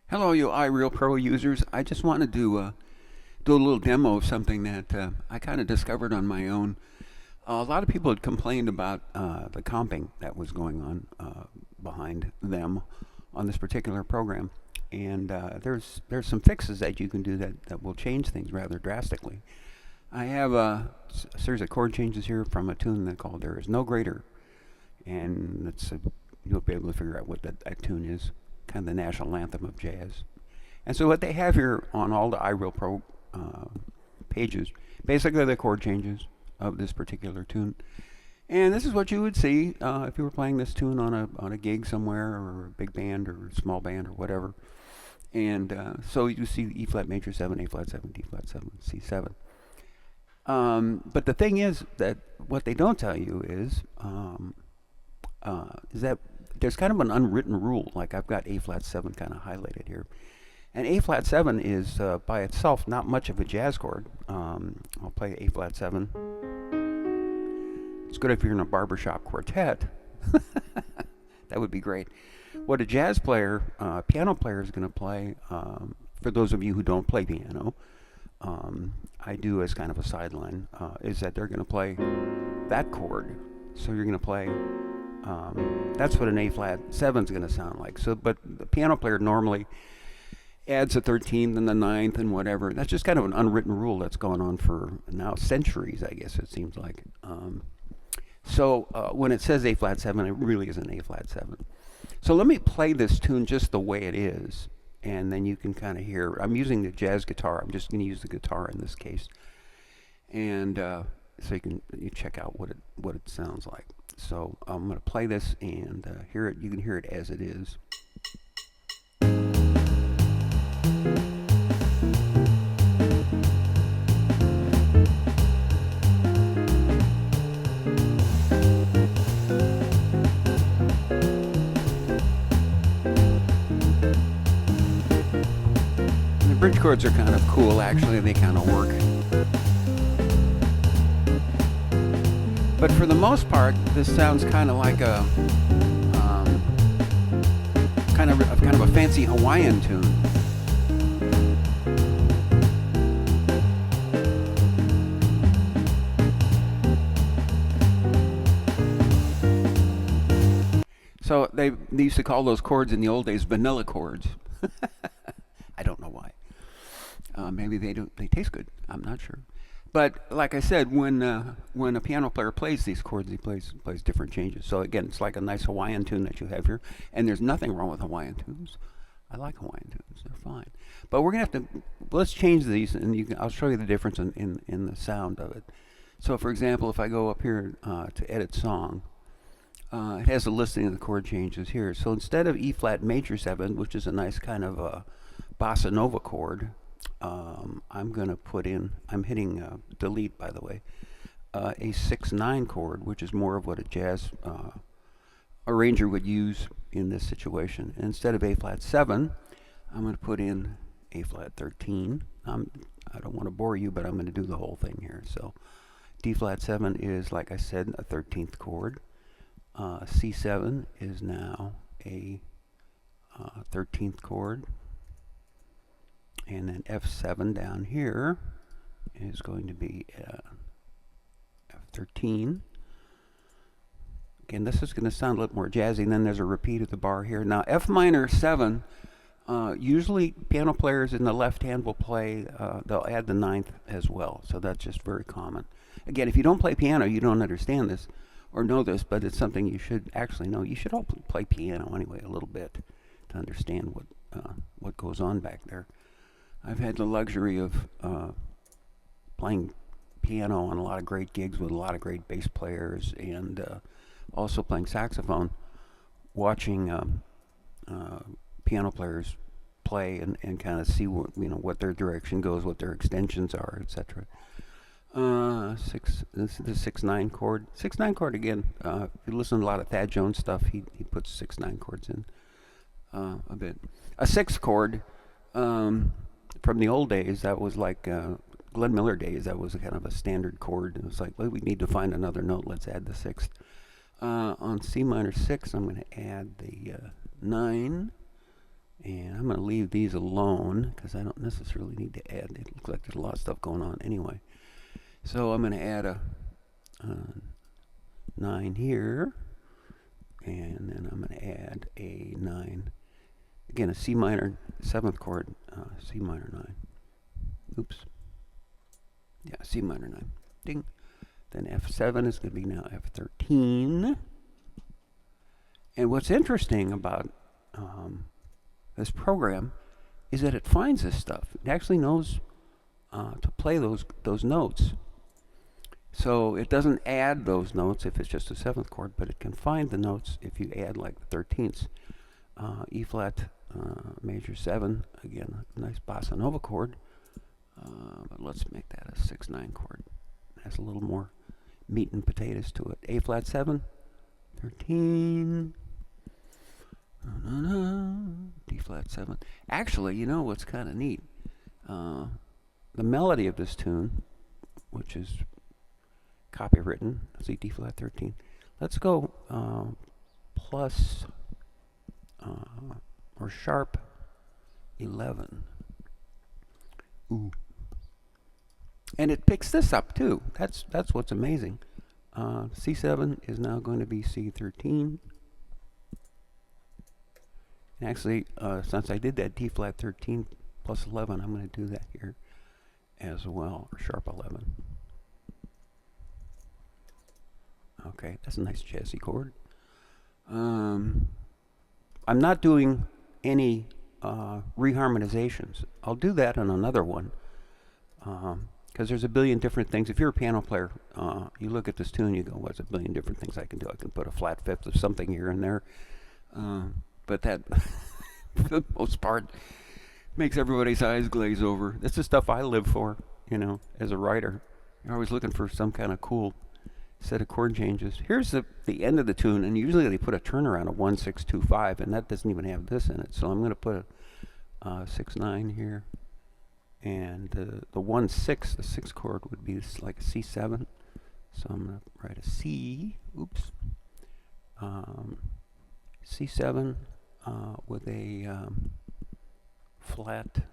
Hello, you IReal Pro users. I just wanted to do a little demo of something that I kind of discovered on my own. A lot of people had complained about the comping that was going on behind them on this particular program, and there's some fixes that you can do that will change things rather drastically. I have a series of chord changes here from a tune that called "There Is No Greater," and you'll be able to figure out what that tune is, kind of the national anthem of jazz. And so what they have here on all the IReal Pro pages, basically the chord changes of this particular tune. And this is what you would see if you were playing this tune on a gig somewhere, or a big band or a small band or whatever. And so you see E flat major 7, A flat 7, D flat 7, C7. But the thing is that what they don't tell you is that there's kind of an unwritten rule. Like I've got A flat 7 kind of highlighted here. And A flat 7 is by itself not much of a jazz chord. I'll play A flat 7. It's good if you're in a barbershop quartet. That would be great. What a jazz player, piano player is going to play, for those of you who don't play piano, I do as kind of a sideline, is that they're going to play that chord. So you're going to play, that's what an A flat 7 is going to sound like. So, but the piano player normally adds a 13th and the 9th and whatever. That's just kind of an unwritten rule that's gone on for now centuries, I guess it seems like. So when it says A flat 7, it really is an A flat 7. So let me play this tune just the way it is, and then you can kind of hear. I'm using the jazz guitar. I'm just going to use the guitar in this case, and so you check out what it sounds like. So I'm going to play this and hear it. You can hear it as it is. Bridge chords are kind of cool, actually. They kind of work. But for the most part, this sounds kind of like a kind of a fancy Hawaiian tune. So they used to call those chords in the old days vanilla chords. I don't know why. Maybe they taste good. I'm not sure. But like I said, when a piano player plays these chords, he plays different changes. So again, it's like a nice Hawaiian tune that you have here. And there's nothing wrong with Hawaiian tunes. I like Hawaiian tunes. They're fine. But we're gonna have to let's change these, and I'll show you the difference in the sound of it. So for example, if I go up here to edit song, it has a listing of the chord changes here. So instead of E flat major 7, which is a nice kind of a bossa nova chord, I'm going to put in, I'm hitting delete, by the way, a 6-9 chord, which is more of what a jazz arranger would use in this situation. And instead of A flat 7, I'm going to put in A flat 13. I don't want to bore you, but I'm going to do the whole thing here. So D flat 7 is, like I said, a 13th chord. C7 is now a 13th chord. And then F7 down here is going to be F13. Again, this is going to sound a little more jazzy. And then there's a repeat of the bar here. Now, F minor 7, usually piano players in the left hand will play, they'll add the 9th as well. So that's just very common. Again, if you don't play piano, you don't understand this or know this, but it's something you should actually know. You should all play piano anyway a little bit to understand what goes on back there. I've had the luxury of playing piano on a lot of great gigs with a lot of great bass players, and also playing saxophone, watching piano players play and kind of see what their direction goes, what their extensions are, etc. This is the 6-9 chord. 6-9 chord again. If you listen to a lot of Thad Jones stuff, he puts 6-9 chords in a bit. A 6 chord. From the old days, that was like Glenn Miller days. That was a kind of a standard chord. It was like, well, we need to find another note. Let's add the 6th. On C minor 6, I'm going to add the 9 And I'm going to leave these alone because I don't necessarily need to add. It looks like there's a lot of stuff going on anyway. So I'm going to add a 9 here. And then I'm going to add a 9. Again, a C minor 7th chord, C minor 9. Oops. Yeah, C minor 9. Ding. Then F7 is going to be now F13. And what's interesting about this program is that it finds this stuff. It actually knows to play those notes. So it doesn't add those notes if it's just a 7th chord, but it can find the notes if you add like the 13ths. E flat major 7, again, a nice bossa nova chord. But let's make that a 6/9 chord. It has a little more meat and potatoes to it. A flat 7, 13. D flat 7. Actually, you know what's kind of neat? The melody of this tune, which is copywritten, let's see, D flat 13. Let's go plus or sharp 11. Ooh. And it picks this up too. That's what's amazing. C7 is now going to be C13. And actually, since I did that D flat 13 plus 11, I'm going to do that here as well, or sharp 11. Okay, that's a nice jazzy chord. I'm not doing any reharmonizations. I'll do that on another one because there's a billion different things. If you're a piano player, you look at this tune, you go, what's a billion different things I can do? I can put a flat fifth of something here and there. But that, for the most part, makes everybody's eyes glaze over. That's the stuff I live for, you know, as a writer. You're always looking for some kind of cool set of chord changes. Here's the end of the tune, and usually they put a turnaround of 1-6-2-5, and that doesn't even have this in it. So I'm going to put a 6/9 here, and the 1-6, the 6th chord would be like a C7. So I'm going to write a C. Oops. C7 with a flat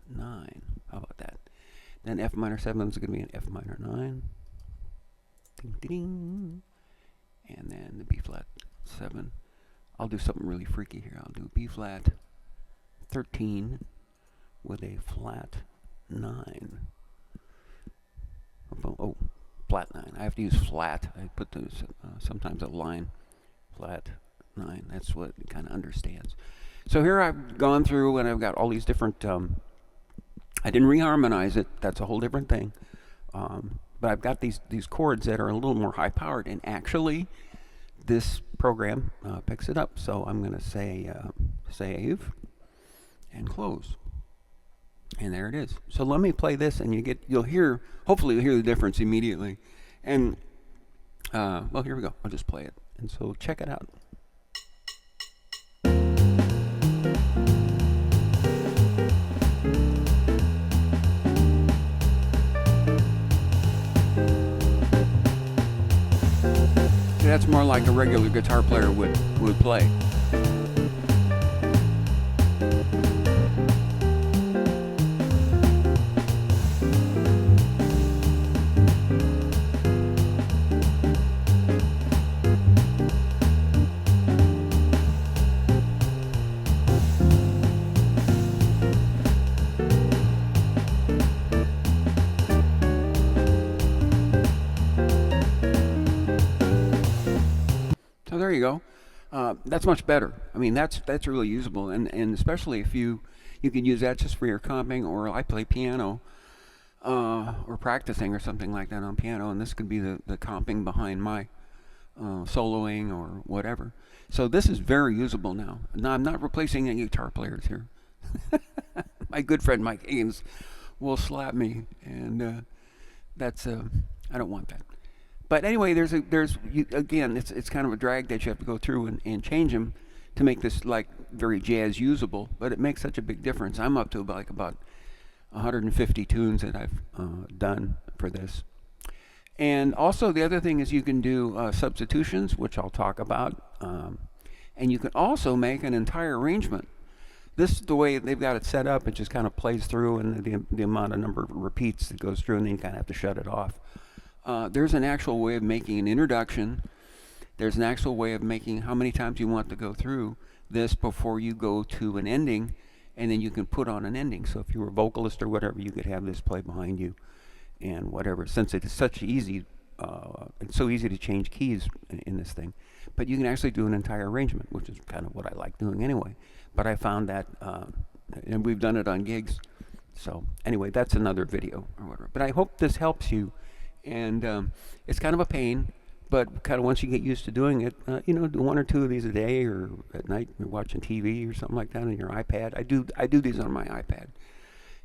9. How about that? Then F minor 7 is going to be an F minor 9. Ding, ding. And then the B flat 7. I'll do something really freaky here. I'll do B flat 13 with a flat 9. Oh, flat 9. I have to use flat. I put those sometimes a line. Flat 9. That's what it kind of understands. So here I've gone through and I've got all these different. I didn't reharmonize it. That's a whole different thing. But I've got these chords that are a little more high powered, and actually, this program picks it up. So I'm going to say save and close, and there it is. So let me play this, and you'll hear. Hopefully, you'll hear the difference immediately. And well, here we go. I'll just play it, and so check it out. That's more like a regular guitar player would play. There you go. That's much better. I mean, that's really usable, and especially if you can use that just for your comping, or I play piano or practicing or something like that on piano, and this could be the comping behind my soloing or whatever. So this is very usable now. Now I'm not replacing any guitar players here. My good friend Mike Higgins will slap me, and that's I don't want that. But anyway, again, it's kind of a drag that you have to go through and change them to make this like very jazz usable. But it makes such a big difference. I'm up to about 150 tunes that I've done for this. And also the other thing is you can do substitutions, which I'll talk about. And you can also make an entire arrangement. This, the way they've got it set up, it just kind of plays through, and the amount of number of repeats that goes through, and then you kind of have to shut it off. There's an actual way of making an introduction. There's an actual way of making how many times you want to go through this before you go to an ending, and then you can put on an ending. So if you were a vocalist or whatever, you could have this play behind you and whatever. Since it is such easy, it's so easy to change keys in this thing. But you can actually do an entire arrangement, which is kind of what I like doing anyway. But I found that, and we've done it on gigs. So anyway, that's another video or whatever. But I hope this helps you. And it's kind of a pain, but kind of once you get used to doing it, do one or two of these a day, or at night you're watching TV or something like that on your iPad. I do these on my iPad,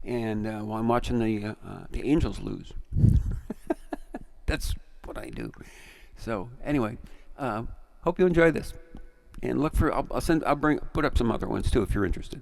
and while I'm watching the Angels lose, that's what I do. So anyway, hope you enjoy this, and look for I'll put up some other ones too if you're interested.